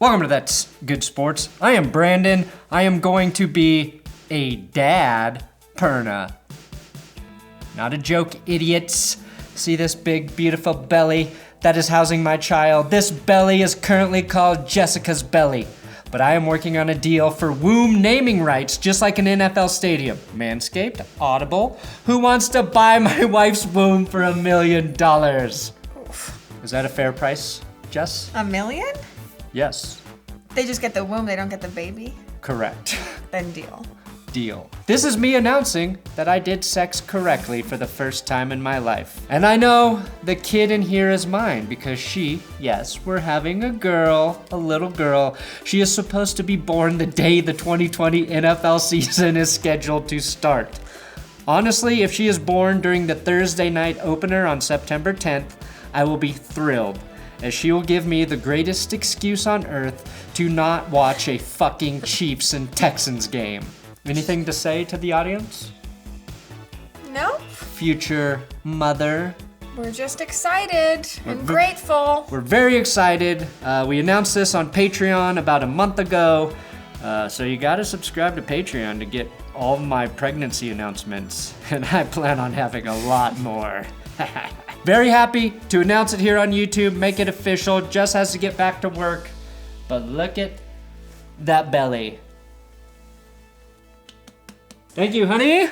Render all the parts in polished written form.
Welcome to That's Good Sports. I am Brandon. I am going to be a dad perna. Not a joke, idiots. See this big, beautiful belly that is housing my child? This belly is currently called Jessica's belly. But I am working on a deal for womb naming rights, just like an NFL stadium. Manscaped, Audible. Who wants to buy my wife's womb for $1 million? Is that a fair price, Jess? $1 million? Yes. They just get the womb, they don't get the baby? Correct. Then deal. Deal. This is me announcing that I did sex correctly for the first time in my life. And I know the kid in here is mine because yes, we're having a girl, a little girl. She is supposed to be born the day the 2020 NFL season is scheduled to start. Honestly, if she is born during the Thursday night opener on September 10th, I will be thrilled, as she will give me the greatest excuse on earth to not watch a fucking Chiefs and Texans game. Anything to say to the audience? No. Future mother. We're just excited and grateful. We're very excited. We announced this on Patreon about a month ago. So you gotta subscribe to Patreon to get all of my pregnancy announcements. And I plan on having a lot more. Very happy to announce it here on YouTube, make it official. Jess has to get back to work. But look at that belly. Thank you, honey.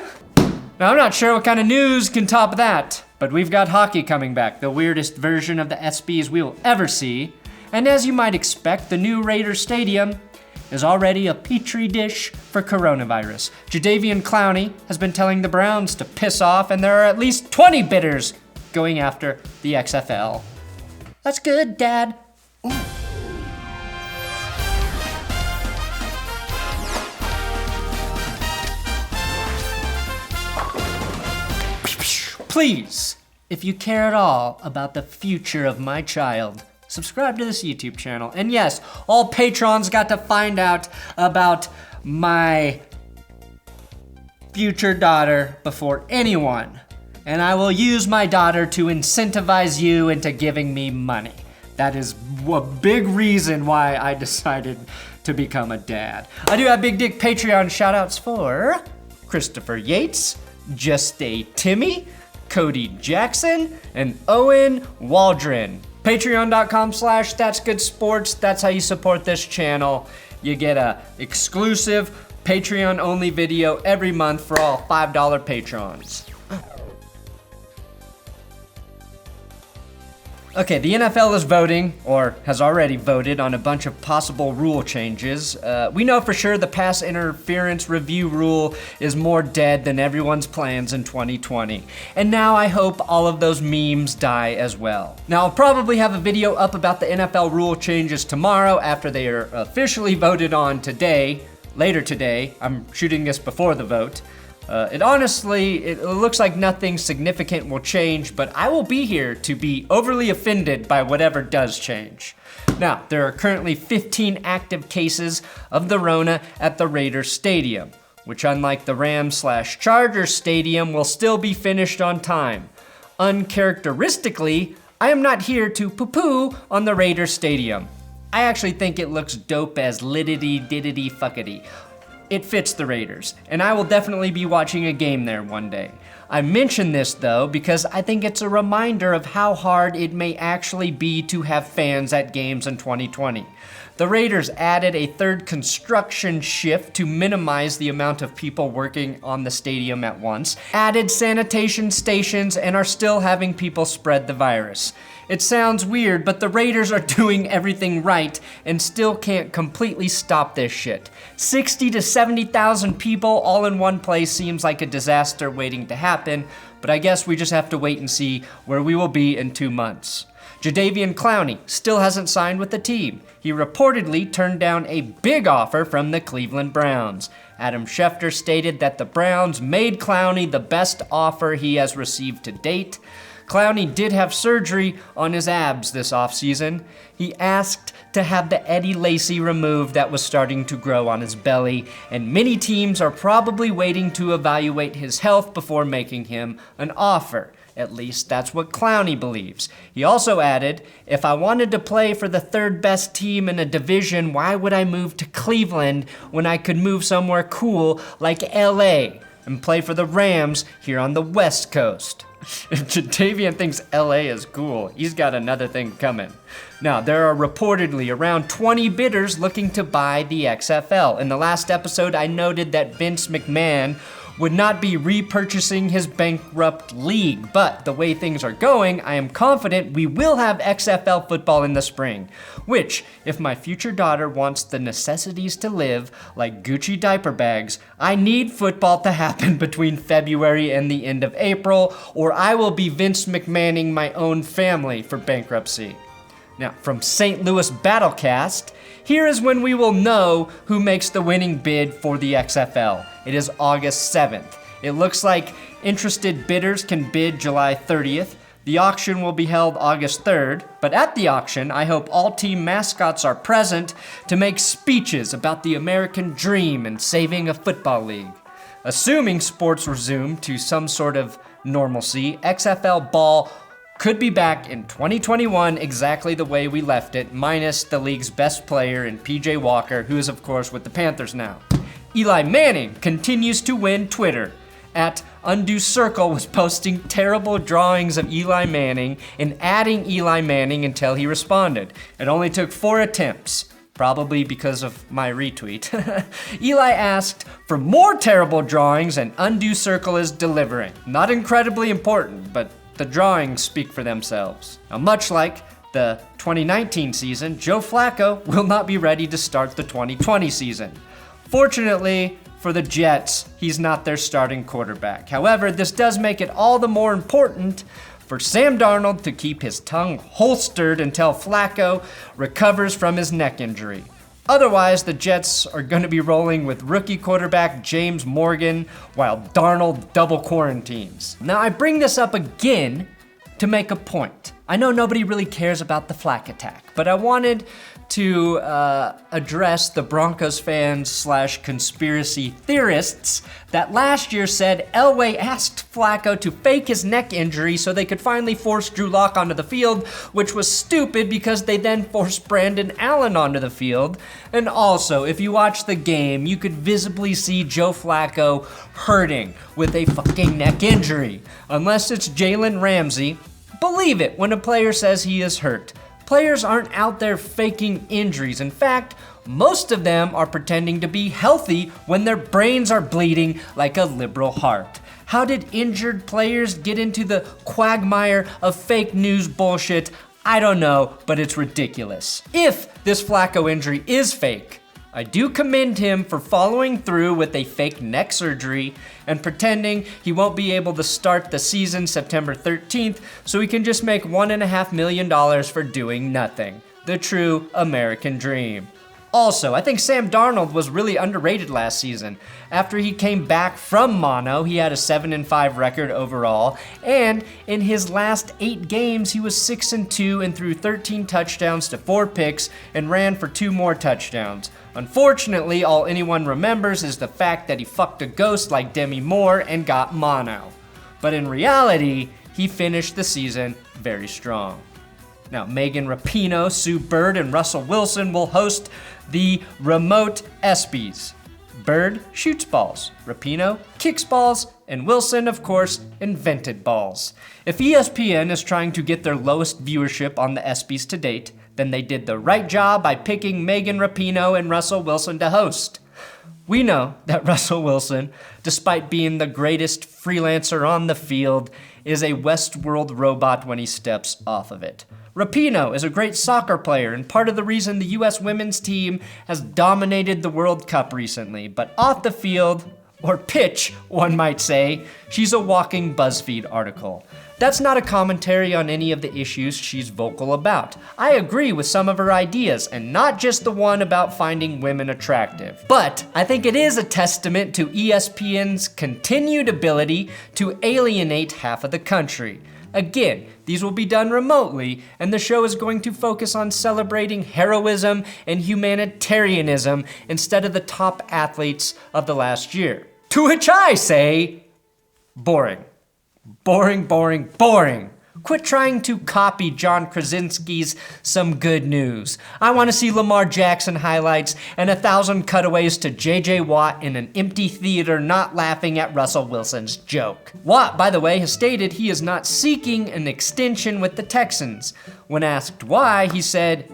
Now, I'm not sure what kind of news can top that, but we've got hockey coming back, the weirdest version of the SBs we will ever see. And as you might expect, the new Raiders Stadium is already a petri dish for coronavirus. Jadeveon Clowney has been telling the Browns to piss off, and there are at least 20 bidders going after the XFL. That's good, Dad. Ooh. Please, if you care at all about the future of my child, subscribe to this YouTube channel. And yes, all patrons got to find out about my future daughter before anyone. And I will use my daughter to incentivize you into giving me money. That is a big reason why I decided to become a dad. I do have big dick Patreon shout outs for Christopher Yates, Just a Timmy, Cody Jackson, and Owen Waldron. Patreon.com/ThatsGoodSports. That's how you support this channel. You get a exclusive Patreon-only video every month for all $5 patrons. Okay, the NFL is voting, or has already voted, on a bunch of possible rule changes. We know for sure the pass interference review rule is more dead than everyone's plans in 2020. And now I hope all of those memes die as well. Now, I'll probably have a video up about the NFL rule changes tomorrow after they are officially voted on today, later today. I'm shooting this before the vote. It looks like nothing significant will change, but I will be here to be overly offended by whatever does change. Now, there are currently 15 active cases of the Rona at the Raiders Stadium, which unlike the Rams/Chargers Stadium will still be finished on time. Uncharacteristically, I am not here to poo-poo on the Raiders Stadium. I actually think it looks dope as liddity-diddity-fuckity. It fits the Raiders, and I will definitely be watching a game there one day. I mention this though because I think it's a reminder of how hard it may actually be to have fans at games in 2020. The Raiders added a third construction shift to minimize the amount of people working on the stadium at once, added sanitation stations, and are still having people spread the virus. It sounds weird, but the Raiders are doing everything right and still can't completely stop this shit. 60 to 70,000 people all in one place seems like a disaster waiting to happen, but I guess we just have to wait and see where we will be in 2 months. Jadeveon Clowney still hasn't signed with the team. He reportedly turned down a big offer from the Cleveland Browns. Adam Schefter stated that the Browns made Clowney the best offer he has received to date. Clowney did have surgery on his abs this offseason. He asked to have the Eddie Lacy removed that was starting to grow on his belly, and many teams are probably waiting to evaluate his health before making him an offer. At least that's what Clowney believes. He also added, if I wanted to play for the third best team in a division, why would I move to Cleveland when I could move somewhere cool like LA and play for the Rams here on the West Coast? If Jadavian thinks LA is cool, he's got another thing coming. Now, there are reportedly around 20 bidders looking to buy the XFL. In the last episode, I noted that Vince McMahon would not be repurchasing his bankrupt league, but the way things are going, I am confident we will have XFL football in the spring, which, if my future daughter wants the necessities to live, like Gucci diaper bags, I need football to happen between February and the end of April, or I will be Vince McMahoning my own family for bankruptcy. Now, from St. Louis Battlecast, here is when we will know who makes the winning bid for the XFL. It is August 7th. It looks like interested bidders can bid July 30th. The auction will be held August 3rd, but at the auction, I hope all team mascots are present to make speeches about the American dream and saving a football league. Assuming sports resume to some sort of normalcy, XFL ball could be back in 2021 exactly the way we left it, minus the league's best player in PJ Walker, who is of course with the Panthers now. Eli Manning continues to win Twitter. At Undue Circle was posting terrible drawings of Eli Manning and adding Eli Manning until he responded. It only took 4 attempts, probably because of my retweet. Eli asked for more terrible drawings and Undue Circle is delivering. Not incredibly important, but the drawings speak for themselves. Now, much like the 2019 season, Joe Flacco will not be ready to start the 2020 season. Fortunately for the Jets, he's not their starting quarterback. However, this does make it all the more important for Sam Darnold to keep his tongue holstered until Flacco recovers from his neck injury. Otherwise, the Jets are going to be rolling with rookie quarterback James Morgan while Darnold double quarantines. Now, I bring this up again to make a point. I know nobody really cares about the Flack attack, but I wanted to address the Broncos fans / conspiracy theorists that last year said Elway asked Flacco to fake his neck injury so they could finally force Drew Lock onto the field, which was stupid because they then forced Brandon Allen onto the field. And also, if you watch the game, you could visibly see Joe Flacco hurting with a fucking neck injury. Unless it's Jalen Ramsey, believe it when a player says he is hurt. Players aren't out there faking injuries. In fact, most of them are pretending to be healthy when their brains are bleeding like a liberal heart. How did injured players get into the quagmire of fake news bullshit? I don't know, but it's ridiculous. If this Flacco injury is fake, I do commend him for following through with a fake neck surgery and pretending he won't be able to start the season September 13th so he can just make $1.5 million for doing nothing. The true American dream. Also, I think Sam Darnold was really underrated last season. After he came back from mono, he had a 7-5 record overall, and in his last 8 games, he was 6-2 and threw 13 touchdowns to 4 picks and ran for 2 more touchdowns. Unfortunately, all anyone remembers is the fact that he fucked a ghost like Demi Moore and got mono. But in reality, he finished the season very strong. Now, Megan Rapinoe, Sue Bird, and Russell Wilson will host the remote ESPYs. Bird shoots balls, Rapinoe kicks balls, and Wilson, of course, invented balls. If ESPN is trying to get their lowest viewership on the ESPYs to date, then they did the right job by picking Megan Rapinoe and Russell Wilson to host. We know that Russell Wilson, despite being the greatest freelancer on the field, is a Westworld robot when he steps off of it. Rapinoe is a great soccer player and part of the reason the U.S. women's team has dominated the World Cup recently. But off the field, or pitch, one might say, she's a walking BuzzFeed article. That's not a commentary on any of the issues she's vocal about. I agree with some of her ideas, and not just the one about finding women attractive. But I think it is a testament to ESPN's continued ability to alienate half of the country. Again, these will be done remotely, and the show is going to focus on celebrating heroism and humanitarianism instead of the top athletes of the last year. To which I say, boring. Boring, boring, boring. Quit trying to copy John Krasinski's Some Good News. I want to see Lamar Jackson highlights and 1,000 cutaways to J.J. Watt in an empty theater not laughing at Russell Wilson's joke. Watt, by the way, has stated he is not seeking an extension with the Texans. When asked why, he said,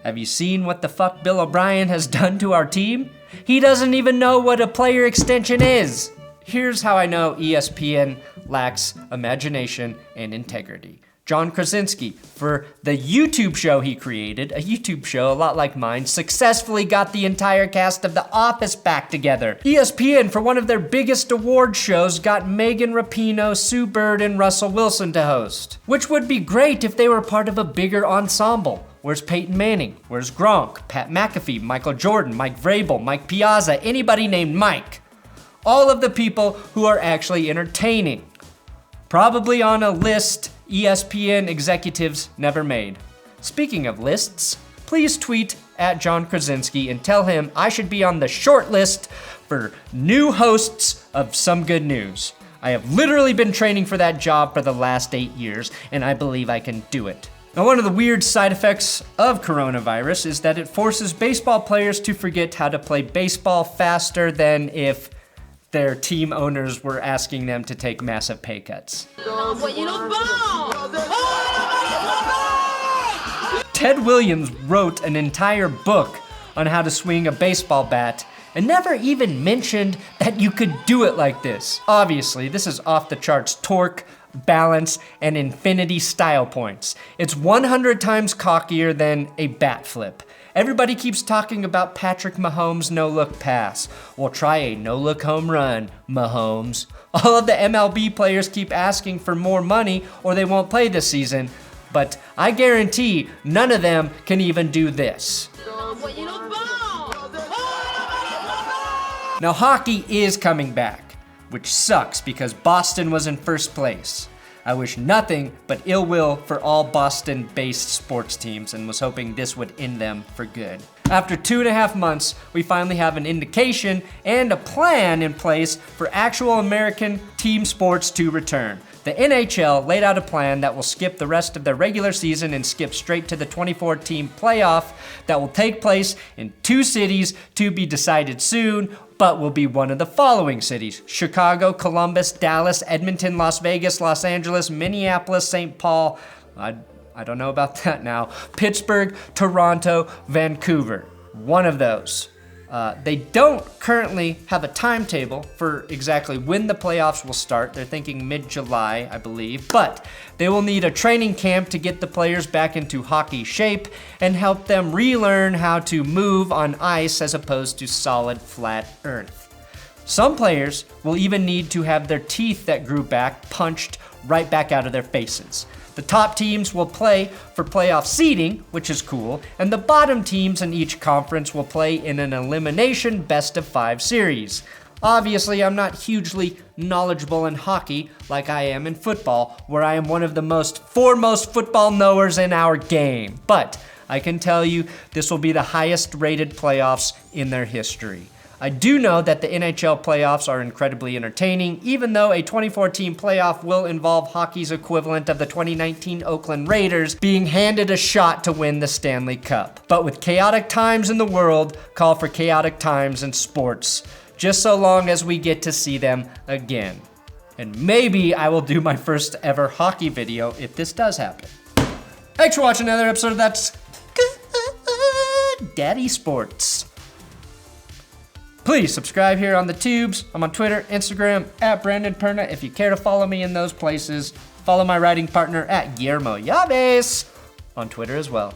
"Have you seen what the fuck Bill O'Brien has done to our team? He doesn't even know what a player extension is." Here's how I know ESPN lacks imagination and integrity. John Krasinski, for the YouTube show he created, a YouTube show a lot like mine, successfully got the entire cast of The Office back together. ESPN, for one of their biggest award shows, got Megan Rapinoe, Sue Bird, and Russell Wilson to host. Which would be great if they were part of a bigger ensemble. Where's Peyton Manning? Where's Gronk? Pat McAfee, Michael Jordan, Mike Vrabel, Mike Piazza, anybody named Mike. All of the people who are actually entertaining. Probably on a list ESPN executives never made. Speaking of lists, please tweet at John Krasinski and tell him I should be on the short list for new hosts of Some Good News. I have literally been training for that job for the last 8 years, and I believe I can do it. Now, one of the weird side effects of coronavirus is that it forces baseball players to forget how to play baseball faster than if their team owners were asking them to take massive pay cuts. Ted Williams wrote an entire book on how to swing a baseball bat and never even mentioned that you could do it like this. Obviously, this is off the charts torque, balance, and infinity style points. It's 100 times cockier than a bat flip. Everybody keeps talking about Patrick Mahomes' no-look pass. Well, try a no-look home run, Mahomes. All of the MLB players keep asking for more money or they won't play this season, but I guarantee none of them can even do this. Now, hockey is coming back, which sucks because Boston was in first place. I wish nothing but ill will for all Boston-based sports teams and was hoping this would end them for good. After 2.5 months, we finally have an indication and a plan in place for actual American team sports to return. The NHL laid out a plan that will skip the rest of the regular season and skip straight to the 24-team playoff that will take place in 2 cities to be decided soon, but will be one of the following cities: Chicago, Columbus, Dallas, Edmonton, Las Vegas, Los Angeles, Minneapolis, St. Paul, I don't know about that now, Pittsburgh, Toronto, Vancouver. One of those. They don't currently have a timetable for exactly when the playoffs will start. They're thinking mid-July, I believe, but they will need a training camp to get the players back into hockey shape and help them relearn how to move on ice as opposed to solid, flat earth. Some players will even need to have their teeth that grew back punched right back out of their faces. The top teams will play for playoff seeding, which is cool, and the bottom teams in each conference will play in an elimination best-of-5 series. Obviously, I'm not hugely knowledgeable in hockey like I am in football, where I am one of the foremost football knowers in our game. But I can tell you this will be the highest-rated playoffs in their history. I do know that the NHL playoffs are incredibly entertaining, even though a 24-team playoff will involve hockey's equivalent of the 2019 Oakland Raiders being handed a shot to win the Stanley Cup. But with chaotic times in the world, call for chaotic times in sports, just so long as we get to see them again. And maybe I will do my first ever hockey video if this does happen. Thanks for watching another episode of That's Good Daddy Sports. Please subscribe here on the tubes. I'm on Twitter, Instagram, at Brandon Perna. If you care to follow me in those places, follow my writing partner at Guillermo Yaves on Twitter as well.